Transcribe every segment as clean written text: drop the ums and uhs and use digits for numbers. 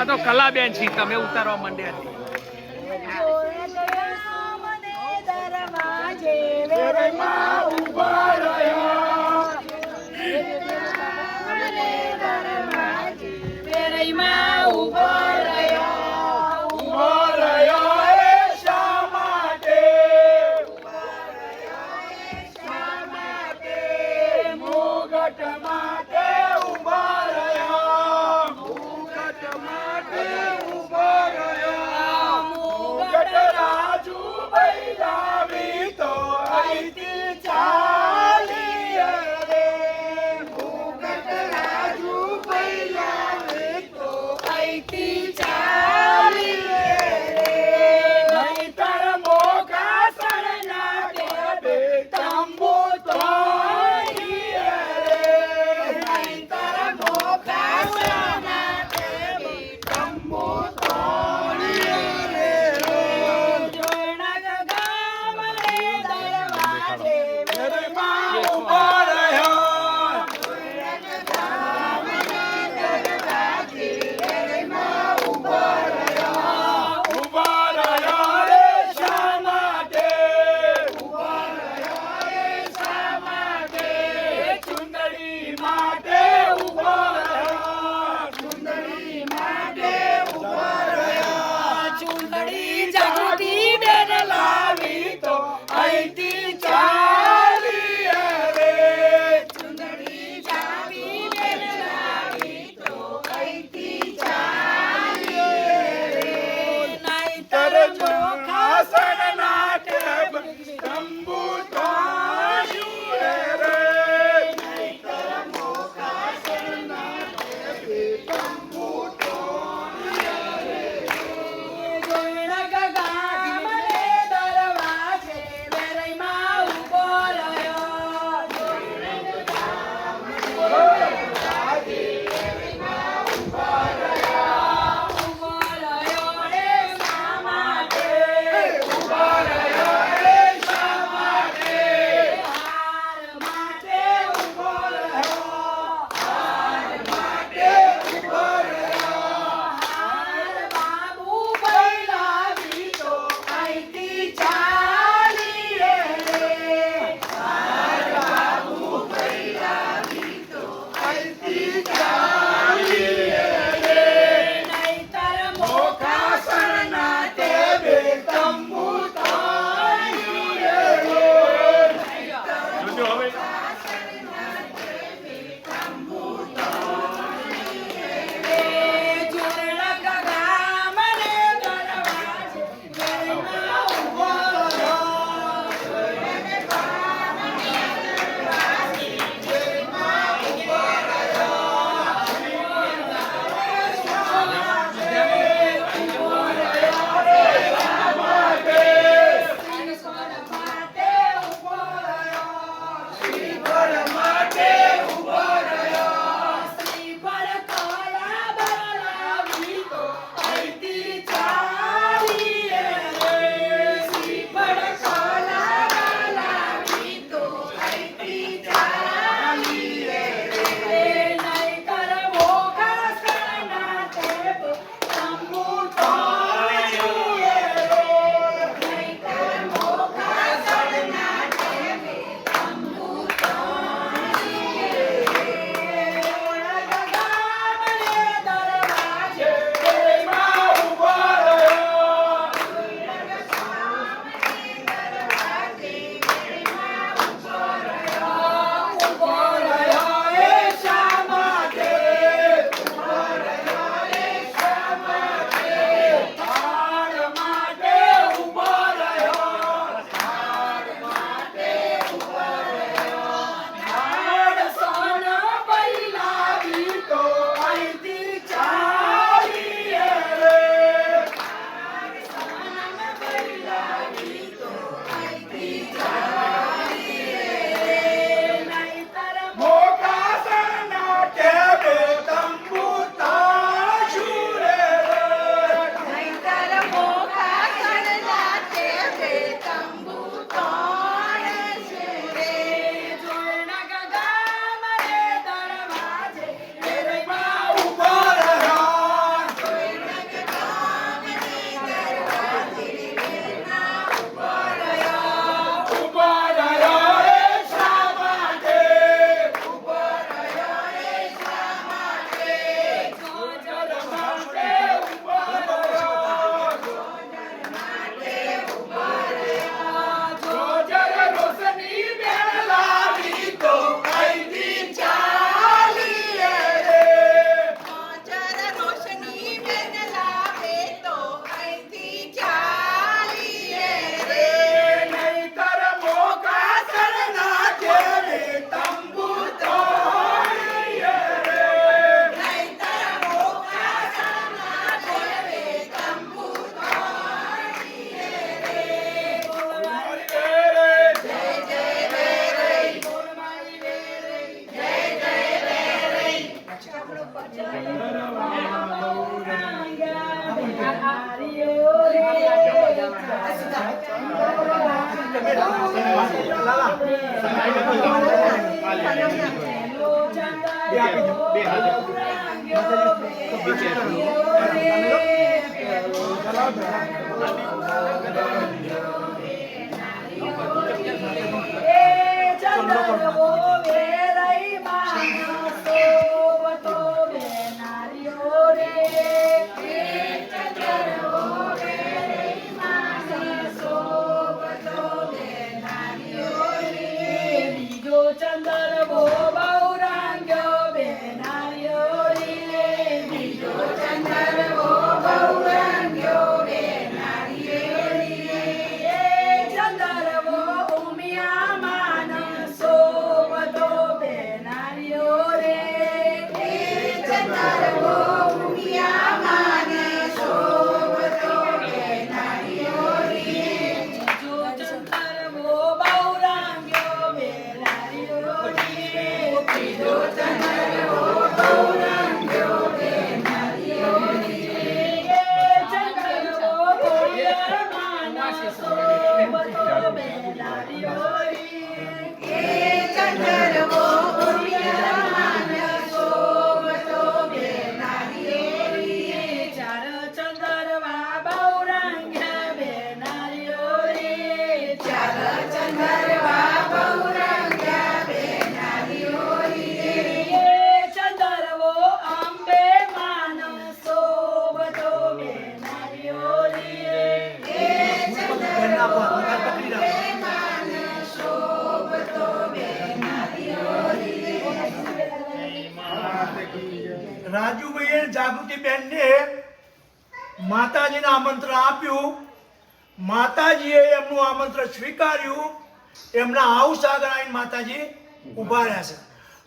આ તો કલાબેન છી તમે ઉતારવા માંડ્યા રાજુભાઈએ જાગૃતિબેન ને માતાજીને આમંત્રણ આપ્યું. માતાજીએ એમનું આમંત્રણ સ્વીકાર્યું. એમના હાઉસ આગળ આવીને માતાજી ઉભા રહ્યા છે.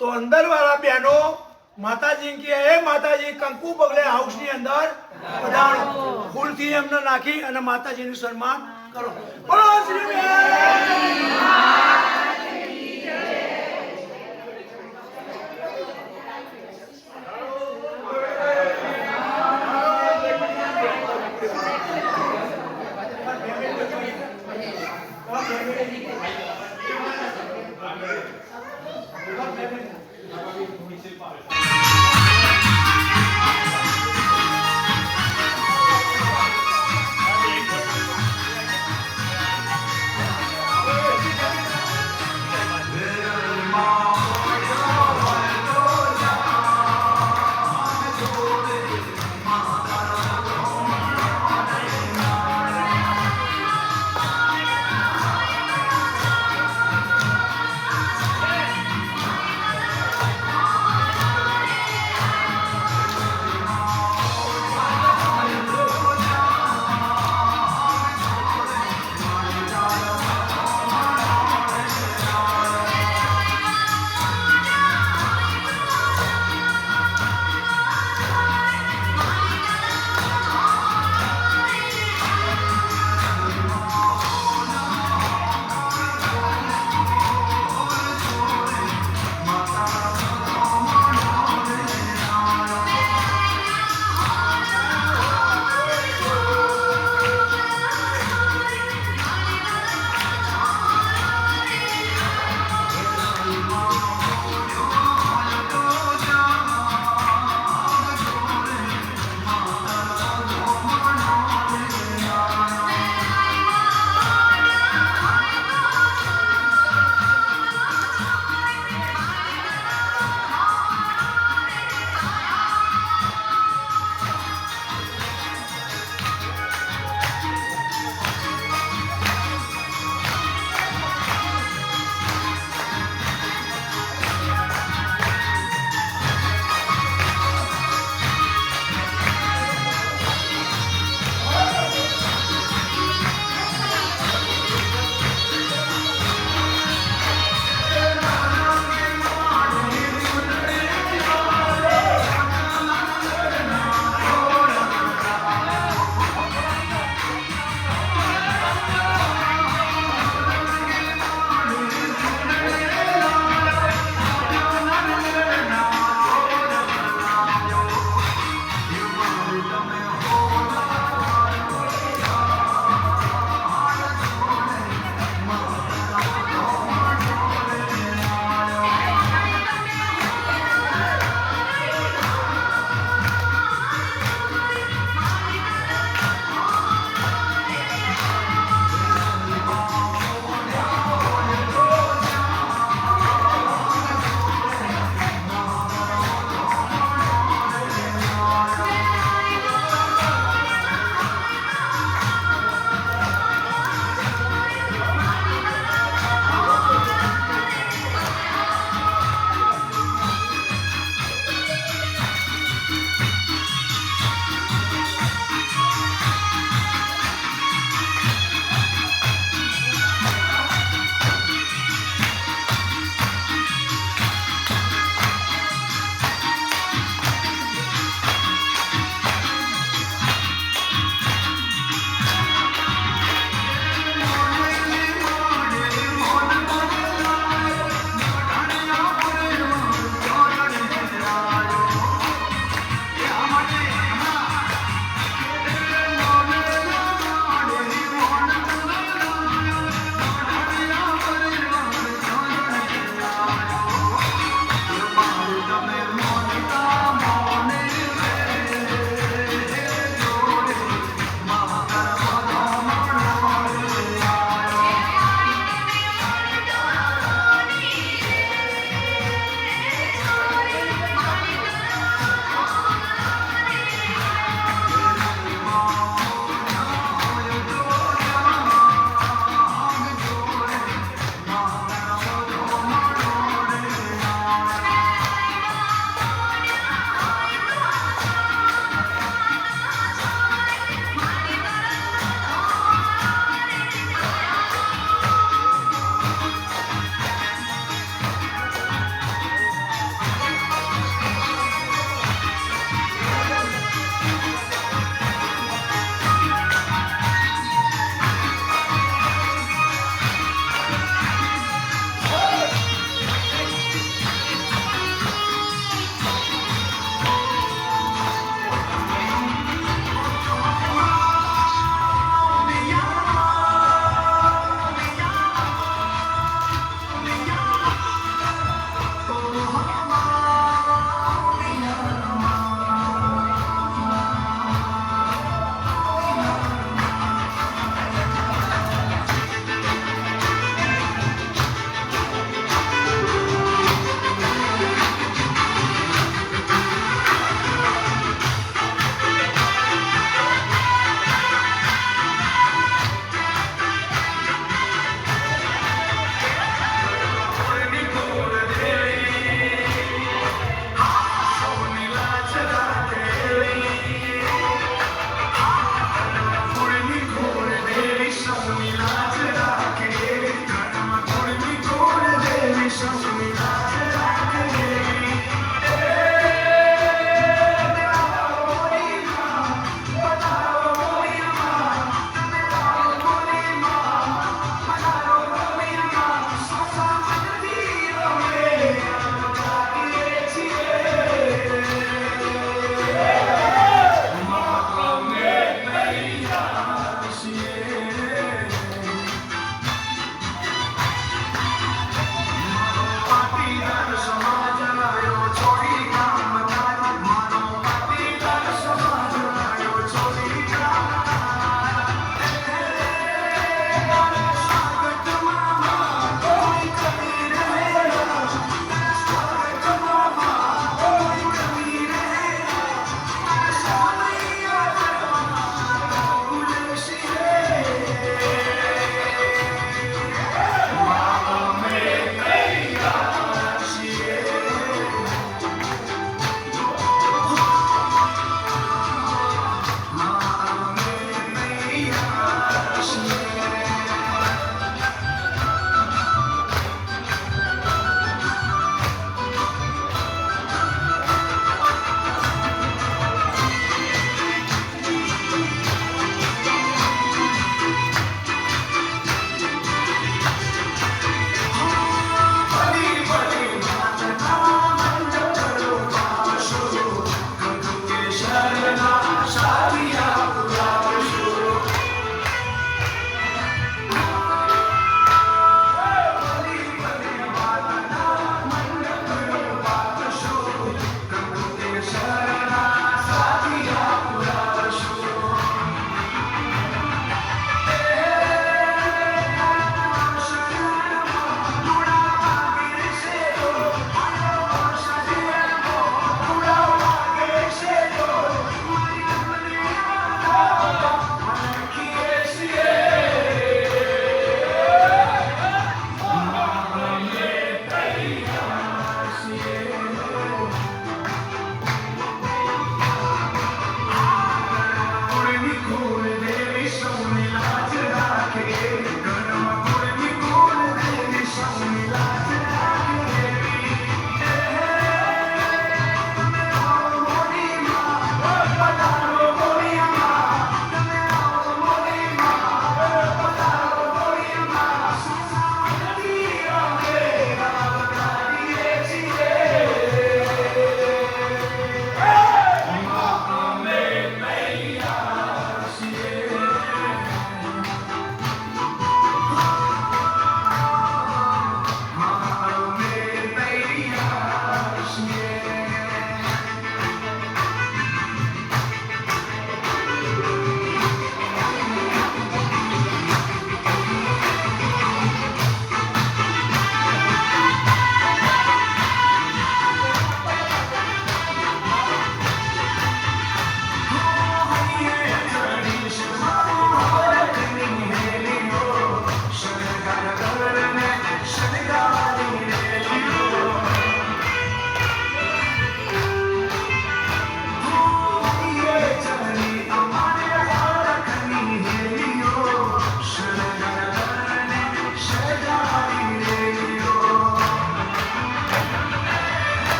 તો અંદર વાળા બહેનો માતાજી કે એ માતાજી કંકુ પગલે હાઉસ ની અંદર પધારો. ફૂલથી એમને નાખી અને માતાજીનું સન્માન કરો. બોલો શ્રી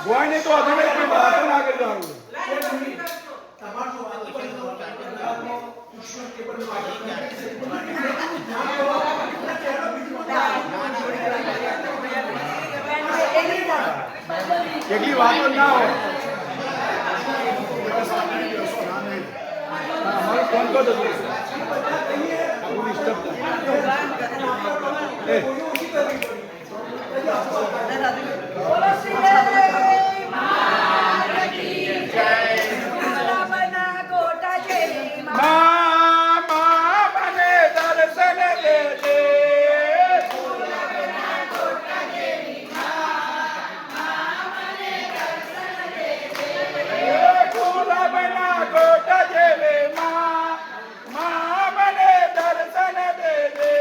ગોયને તો અધને કોઈ વાતો ના કરી દઉં. તમારું વાત પર ઈશ્વર કેવળ એકલી વાતો ના હોય. અમારો ફોન કરો તો આપણું ડિસ્ટર્બ થાય. મા મને દર્શન દેજે. ગુલાબના ગોટા જેવે મા મને દર્શન દેજે.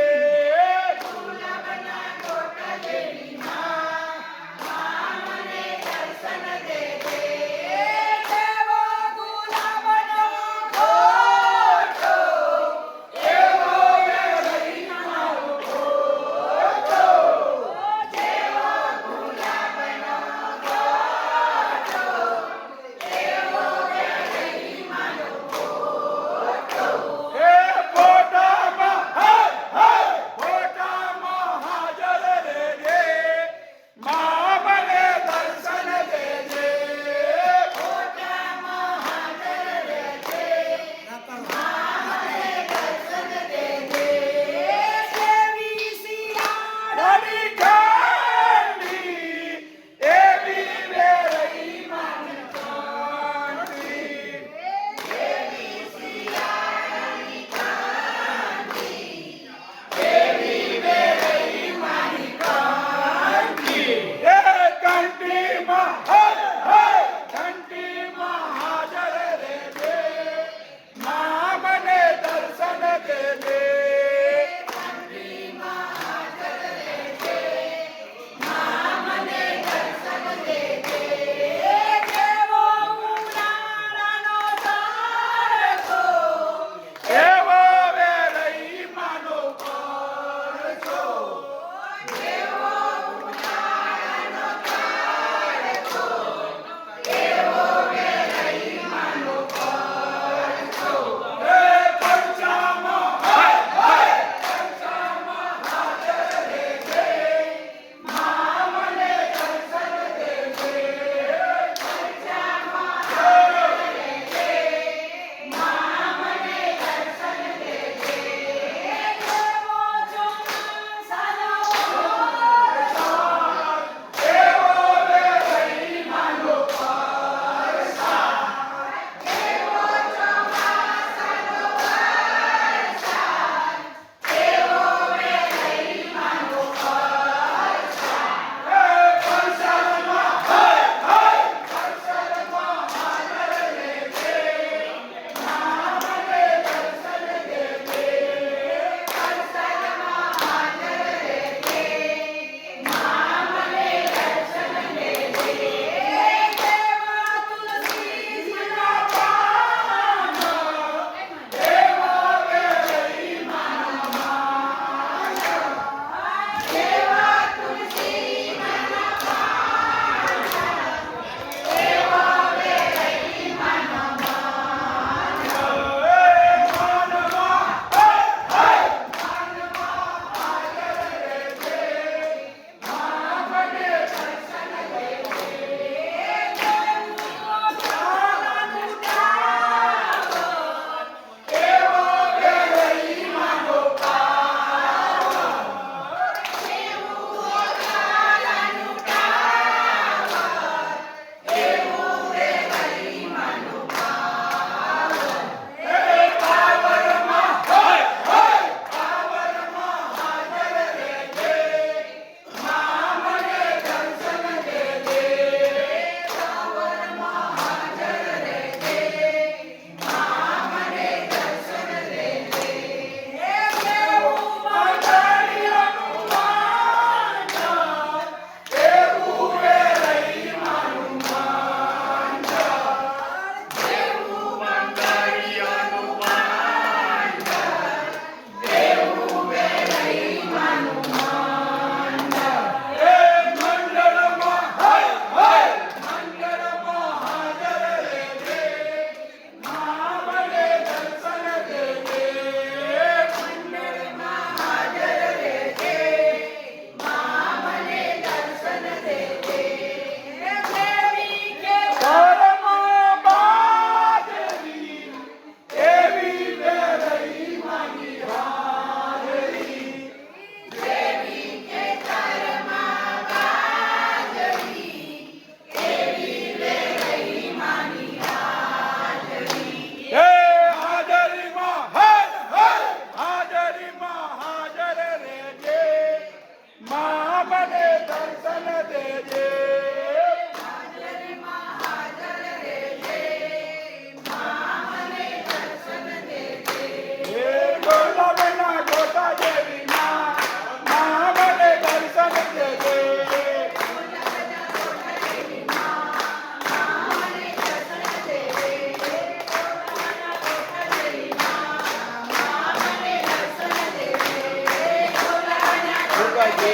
હે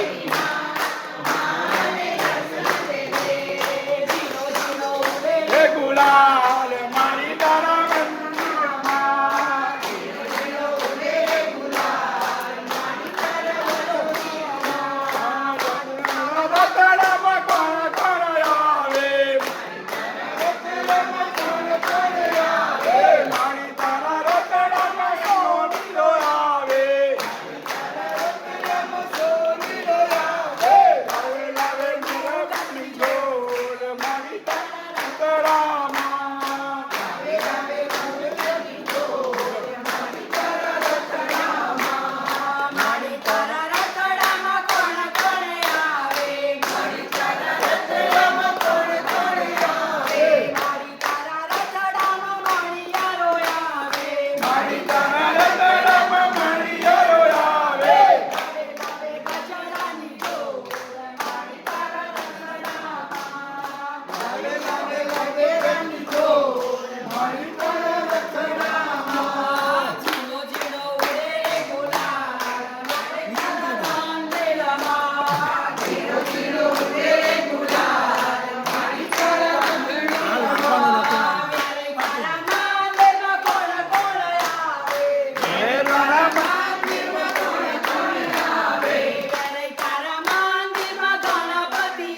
ગુલાલ મારી તારા મંદિરમાં રતડામાં કોણ કોણ આવે મારી તારા રતડામાં સોનીલો આવે લાવે ગુલાબની ઢોલ મારી તારા રતડામાં મારી તારા રતડામાં કોણ કોણ આવે મારી તારા રતડામાં કોણ કોણ આવે મારી તારા રતડામાં મણિયારો આવે મારી તારા રતડામાં મણિયારો આવે આવે ગજરાની ડોર મારી તારા રતડામાં લાવે ગજરાની ઢોલ મારી તારા રતડામાં જીનો જીનો ઉડે ગુલાલ મારે તારા મંદિરમાં જીનો જીનો ઉડે ગુલાલ મારી તારા મંદિરમાં મારે તારા મંદિરમાં કોણ કોણ આવે હે રામા મારે તારા મંદિરમાં ગણપતિ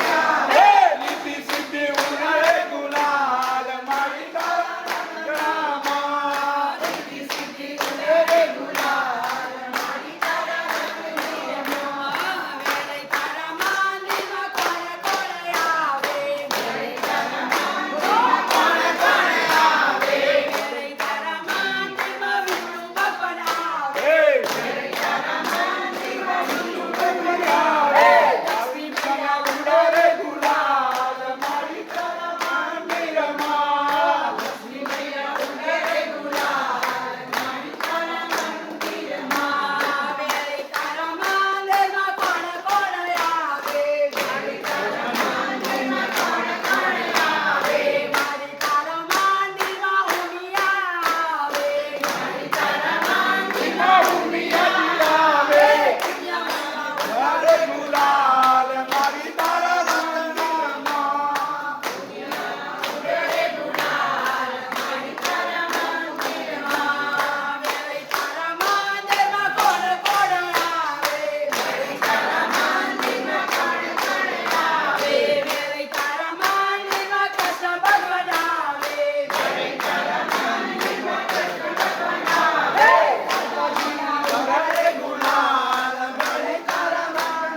આવે હે લીધી સીધી ઉડાડે ગુલાલ મારી તારા રતડામાં મારે તારા મંદિરમાં કોણ કોણ આવે મારે તારા મંદિરમાં વિષ્ણુ ભગવાન આવે હે આવી કયા ઉડાડે ગુલાલ મારી તારા મંદિરમાં મારે તારા મંદિરમાં કોણ કોણ આવે મારે તારા મંદિરમાં ઉમિયા આવે ઉમિયાજી આવે ઉડાડે ગુલાલ મારી તારા રતડામાં મારે તારા મંદિરમાં કોણ કોણ આવે મારે તારા મંદિરમાં કૃષ્ણ ભગવાન આવે ઉડાડે ગુલાલ મારી તારા મારે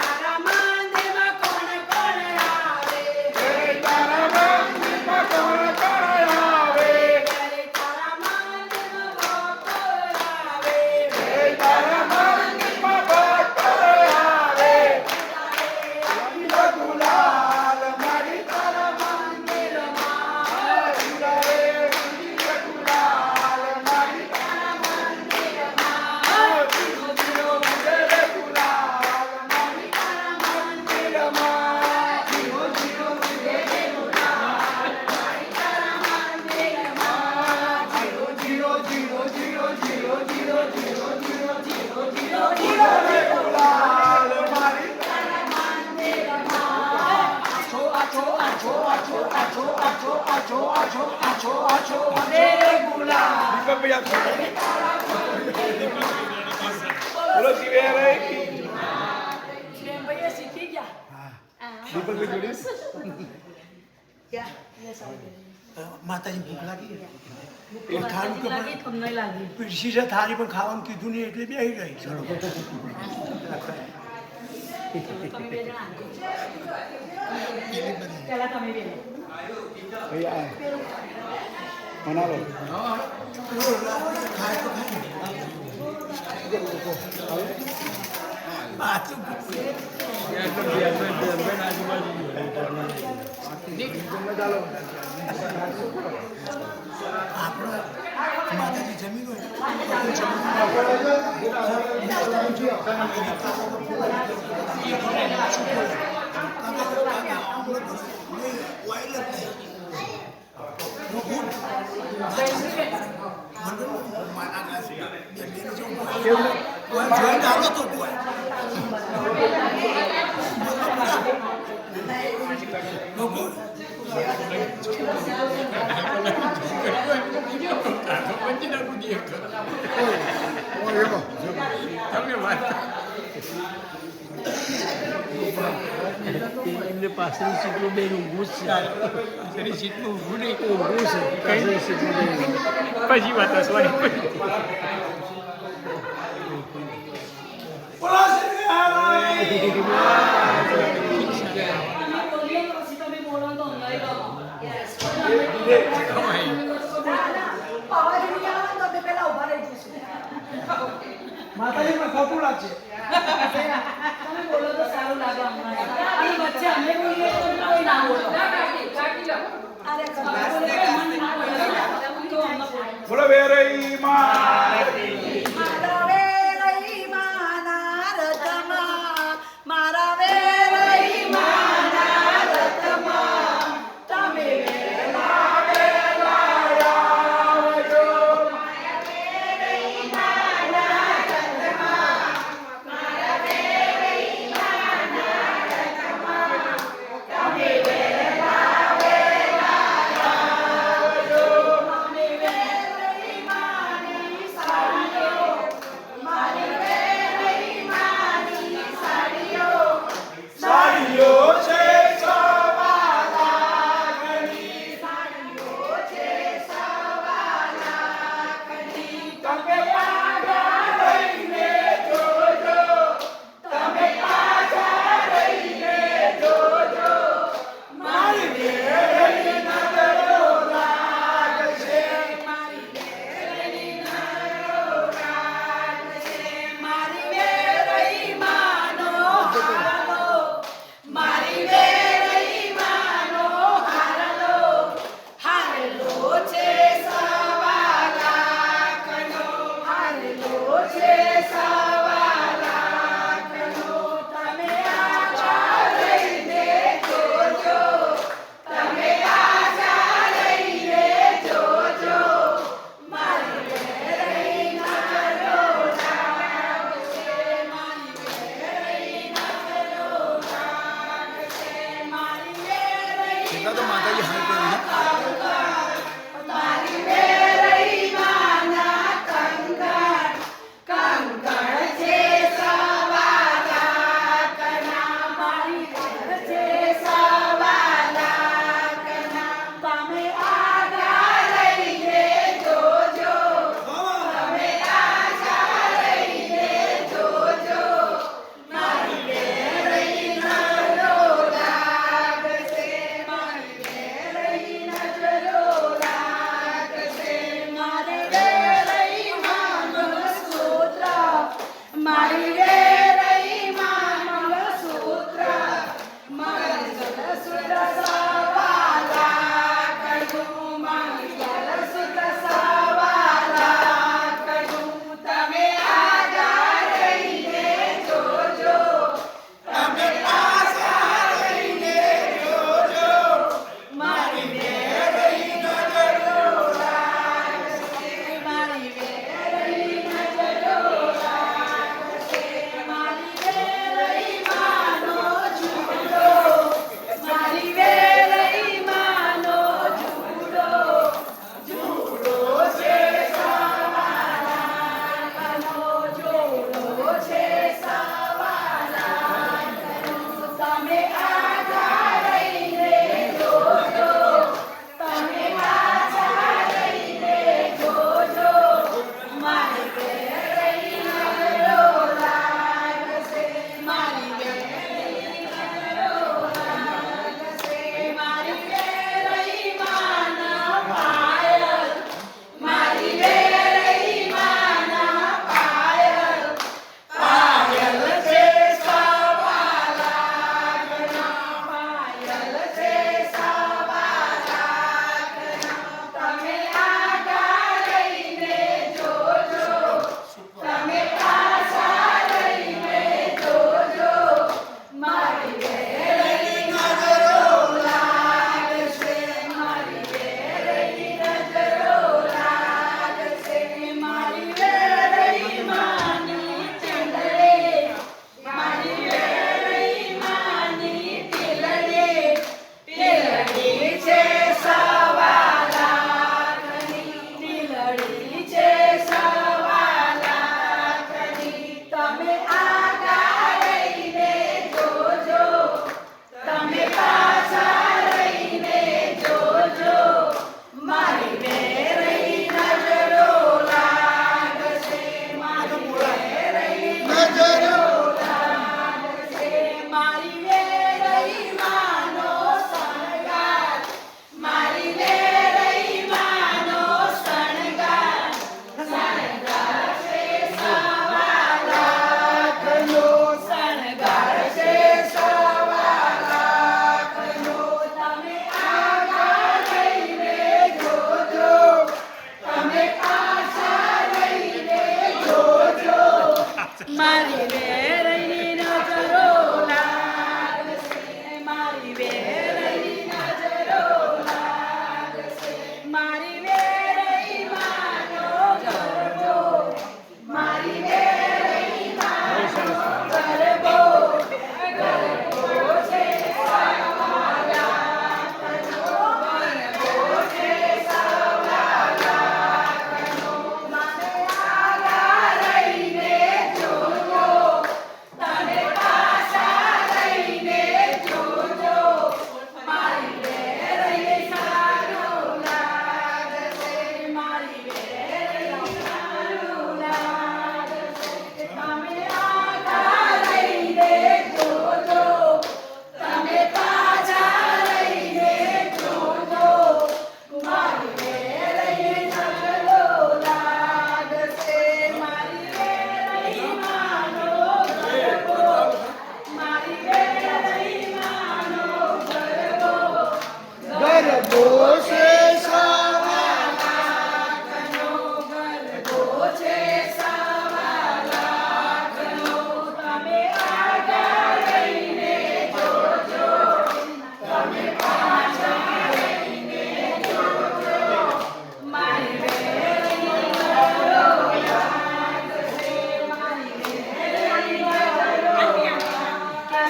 તારા મંદિરમાં કોણ કોણ આવે હે તારા મંદિરમાં કોણ કોણ આવે મારે તારા મંદિરમાં ભક્તો આવે હે તારા મંદિરમાં ભક્તો આવે ઉડાડે ગુલાલ મારી તારા મંદિરમાં ઉડાડે ગુલાલ મારી તારા મંદિરમાં જીરો જીરો ઉડાડે ગુલાલ મારી તારા મંદિરમાં જીરો જીરો ઉડાડે ગુલાલ મારી તારા મંદિરમાં zero zero zero zero zero zero zero zero zero zero ઉડાડે ગુલાલ મારી આછો આછો આછો આછો આછો આછો આછો આછો આછો રે ગુલાલ બોલો જીવે રે ભાઈ શીખી ગયા માતાજી ભૂખ લાગી લાગી તમને લાગી પીરસી છે થાળી પણ ખાવાનું કીધું નહીં એટલે બેહી ગઈ ચલો તમે બે જણા પહેલા તમે બે ખાય તો આપણે માતાજી જમી ગયો એમને પાછળ સીટનું બેન ઊભું જ છે સીટનું ઊભું નહીં ઊભું છે પાછળ સીટનું બેન પછી વાત હસવાની માતાજી પણ ખોટું લાગશે તમે બોલો તો સારું લાગે અમને અને વચ્ચે અમે બોલીએ તો કોઈ ના બોલો અરે ખબર બોલે કે મન ના બોલે તો અમને બોલો વેરઈ માં મારા વેરઈ માના રથમાં મારા વેરઈ માના રથમાં તમે વેલા વેલા આવજો મારા વેરઈ માના રથમાં મારા વેરઈ માના રથમાં તમે વેલા વેલા આવજો અમે વેરઈ માની સાડીઓ મારી વેરઈ માની સાડીઓ સાડીઓ છે સવા લાખની સાડીઓ છે સવા લાખની તમે પાછા રહીને જોજો તમે પાછા રહીને જોજો મારી વેરઈ નજરો લાગશે મારી વેરઈ નજરો લાગશે મારી વેરઈ માનો હાલો મારી વેરઈ માનો હારલો હારલો છે સવા લાખનો હારલો છે સવા લાખનો તમે આશા રહીને જોજો તમે આશા રહીને જોજો મારી વેરઈ નજરો લાગશે મારી વેરઈ નજરો લાગશે મારી વેરઈ તો માતાજી હાથ મારી વેરઈ માના કંકણ કંકણ છે સવા લાખના મારી વેર છે સવા લાખના તમે આગા રહીને જોજો તમે આશા રહીને જોજો મારી વેરઈ નજરો લાગશે મારી વેરઈ નજરો તમે આગા રહીને જોજો, તમે પાછા રહીને જોજો, મારી વેરઈ નજરો લાગશે, મારી વેરઈ નજરો લાગશે, મારી વેરઈ માનો શણગાર, મારી વેરઈ માનો શણગાર, શણગારશે સવા લાખનો, શણગારશે સવા લાખનો. તમે આગા રહીને જોજો, તમે પાછા રહીને જોજો, મારી વેરઈ નજરો લાગશે, મારી વેરઈ નજરો લાગશે, મારી વેરઈ માનો ગરબો, મારી વેરઈ માનો ગરબો, ગરબો છે સવા લાખનો, ગરબો છે સવા લાખનો. મને આગા રહીને જોજો, તમે પાછા રહીને જોજો, મારી વેરઈ સારું લાગશે, મારી વેરઈ સારું લાગશે. તમે આગા રહીને જોજો, તમે પાછા રહીને જોજો, મારી વેરઈ નજરો લાગશે, મારી વેરઈ માનો ગરબો, મારી વેરઈ માનો ગરબો, ગરબો છે સવા લાખનો, ગરબો છે સવા લાખનો. તમે આગા રહીને જોજો, તમે પાછા રહીને જોજો, મારી વેરઈ નજરો લાગશે, મારી વેરઈ નજરો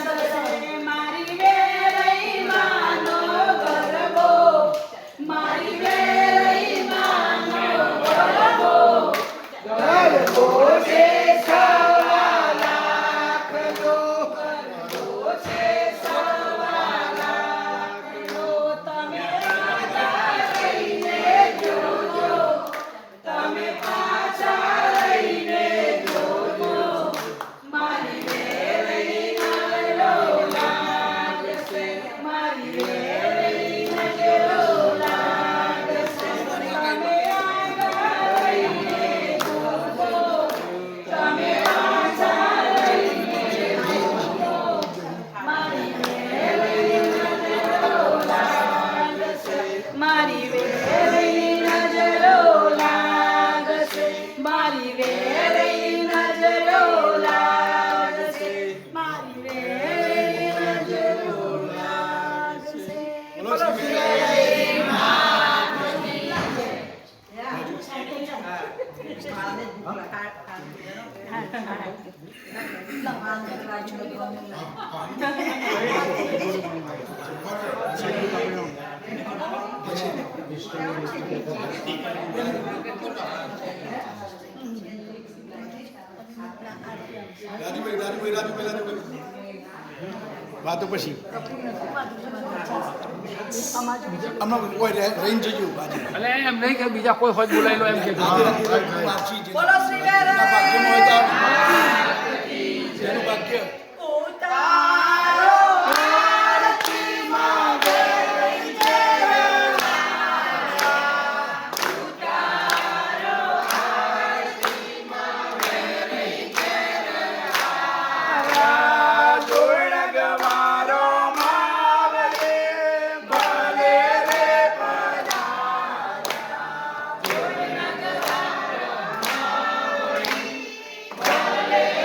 લાગશે, મારી વેરઈ માનો ગરબો, મારી વેરઈ માનો ગરબો, ગરબો છે સવા લાખનો, ગરબો છે સવા લાખનો. તમે આગા રહીને જોજો, તમે પાછા રહીને જોજો, મારી વેરઈ નજરો લાગશે, મારી વેરઈ નજરો લાગશે. તમે આગા રહીને જોજો, તમે પાછા રહીને જોજો, મારી વેરઈ નજરો લાગશે, મારી વેરઈ નજરો લાગશે, મારી વેરઈ નજરો લાગશે, મારી વેરઈ નજરો લાગશે. બોલો શ્રી વેરઈ માતની જય. રાજુભાઈ વાતો પછી આમાં કોઈ રહીને જજો બાજુ એટલે એમ નહીં કે બીજા કોઈ હોય બોલાવી લો એમ કે બોલો શ્રી વેરઈ જેનું ભાગ્ય ઉતારો આરતીમાં વેરઈ જેવા, ઉતારો આરતીમાં વેરઈ જેવા, જોડ ગવારો માવલે ભલે રે પધારા, જોડ ગવારો માવલે ભલે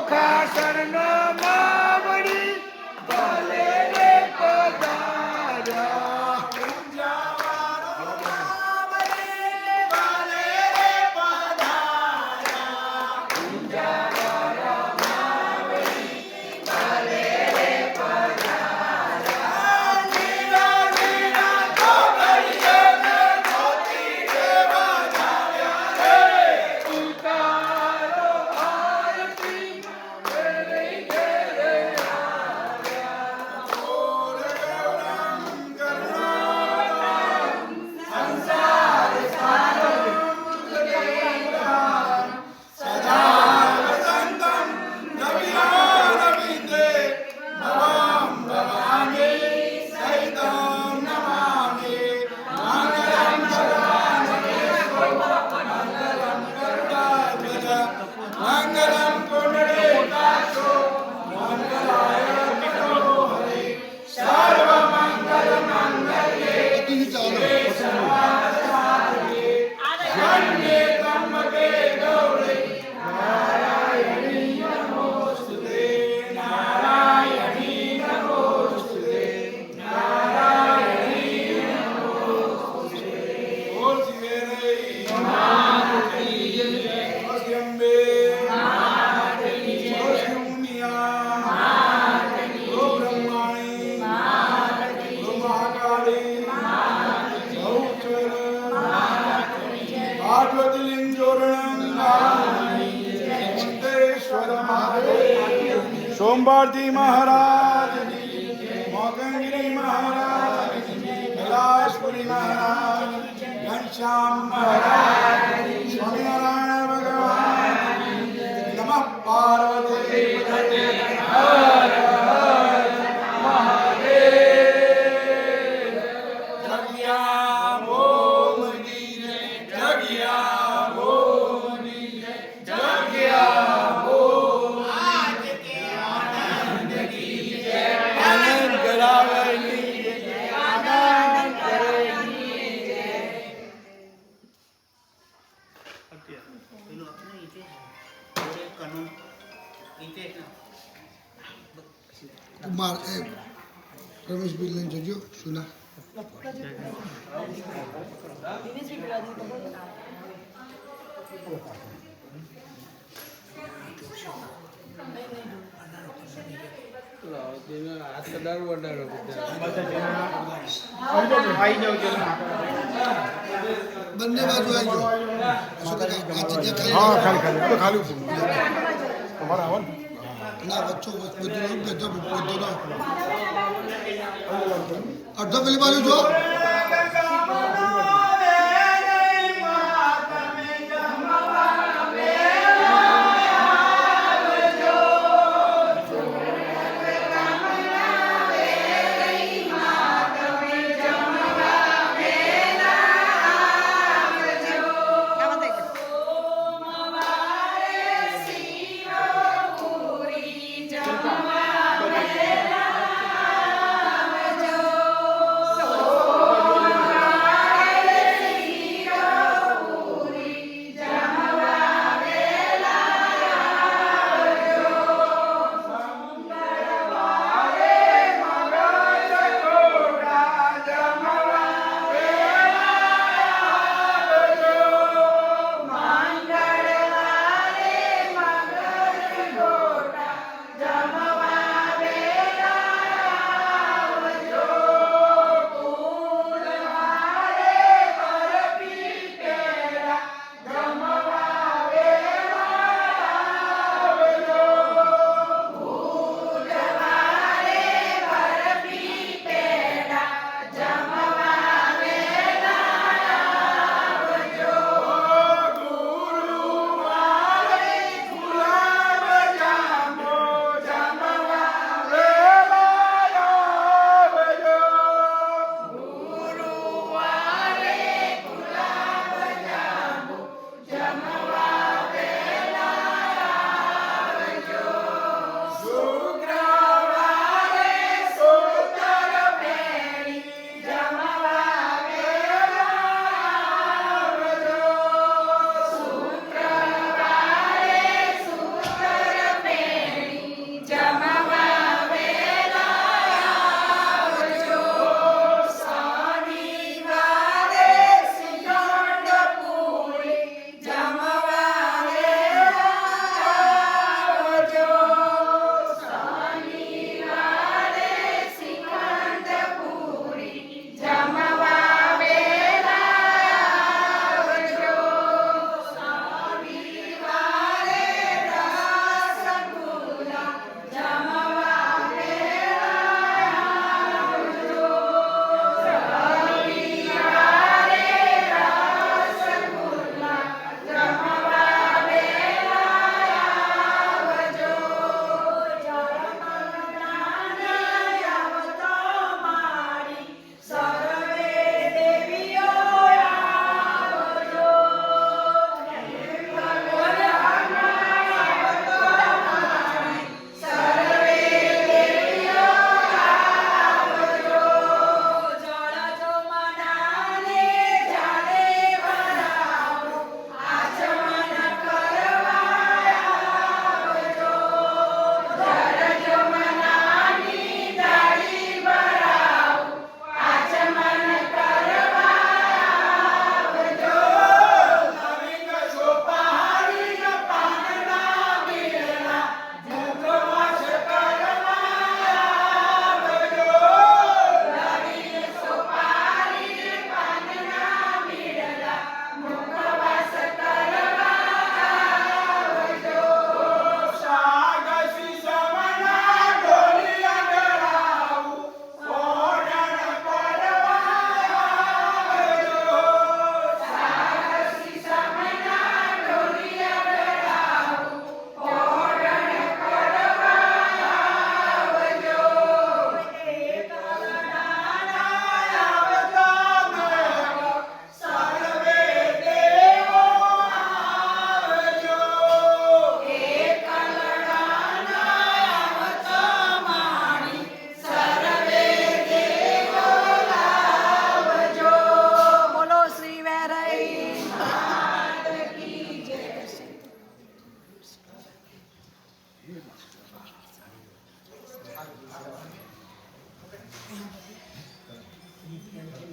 ચોખાસરનો માવડી ભલે રે પધાર્યા. सोमवारती महाराज, मोगंगिरी महाराज, कैलाशपुरी महाराज, घनश्याम महाराज, स्वामीनारायण भगवान, नमः पार्वती पते हर हर महादेव. जगिया ओम नीरे, जगिया ओम नीरे, जगिया કુમાર એ રમેશભાઈ લઈને જજો સુના બંને બાજુ આવજો. ખાલી ના વચ્ચો બધું અડધો પેલી બાજુ જો.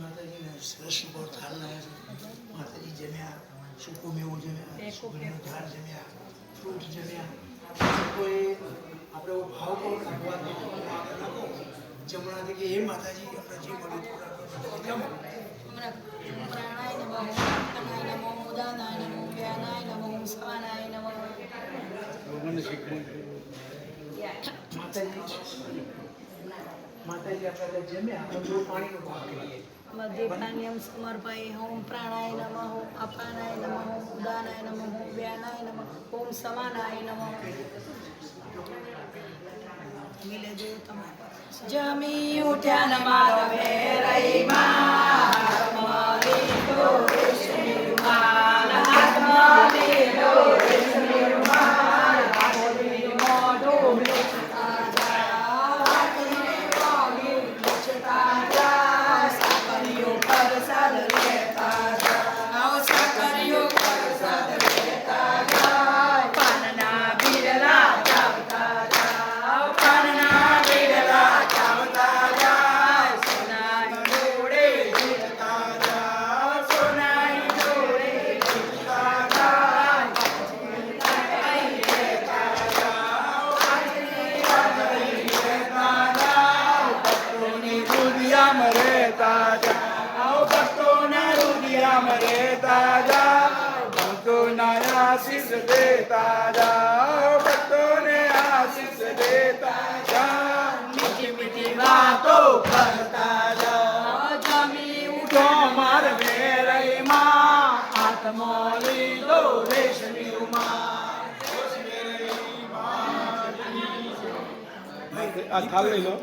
માતાજીને સરસ બહુ થાળ લાવ્યા છે. માતાજી જમ્યા, સૂકું મેવું જમ્યા, સુગંધનું ઝાડ જમ્યા, ફ્રૂટ જમ્યા. કોઈ આપણે એવો ભાવ કહો કે ભગવાનને આગળ રાખો જમણાથી કે હે માતાજી આપણે જે મળ્યું થોડા જમો. પ્રાણાય નમઃ, અન્નાય નમઃ, ઉદાનાય નમઃ, વ્યાનાય નમઃ, સવાનાય નમઃ. માતાજી આપણે જમ્યા આપણે થોડું પાણીનો ભાગ કરીએ. મદ્યપાન્યમ સમર્પય ઓમ પ્રાણાય નમઃ, અપાનાય નમઃ, ઉદાનાય નમઃ, વ્યાનાય નમઃ, ઓમ સમાનાય નમઃ. જમી લેજો તમારે. જમી ઉઠ્યા ન માધવે રહીમાં, હાથમાં લીધો રેશમી રૂમાલ, હાથમાં લીધો રેશમી રૂમાલ, હાથની મોઢું લૂછતા જા, હાથની મોઢું લૂછતા જા, સાકરીઓ પરસાદ લેતા જા, સાકરીઓ પરસાદ લેતા જા, પાનના બીડલા ચાવતા જા, પાનના બીડલા ચાવતા જા, સોનાની જોડે જીતતા જા, સોનાની જોડે જીતતા જા, પાંચની રાઈ લેતા જા, પાંચની રાઈ લેતા જા, ભક્તોની દુનિયામાં રહેતા જા, ભક્તોના દુનિયામાં રહેતા જા, ભક્તોના આશીષ દેતા જા, ભક્તોને આશીષ દેતા જા, મીઠી મીઠી વાતો કરતા જા. જમી ઉઠો માર વેરઈમાં, હાથમાં લીધો રેશમી રૂમાલ. આ થાળ લઈ લો.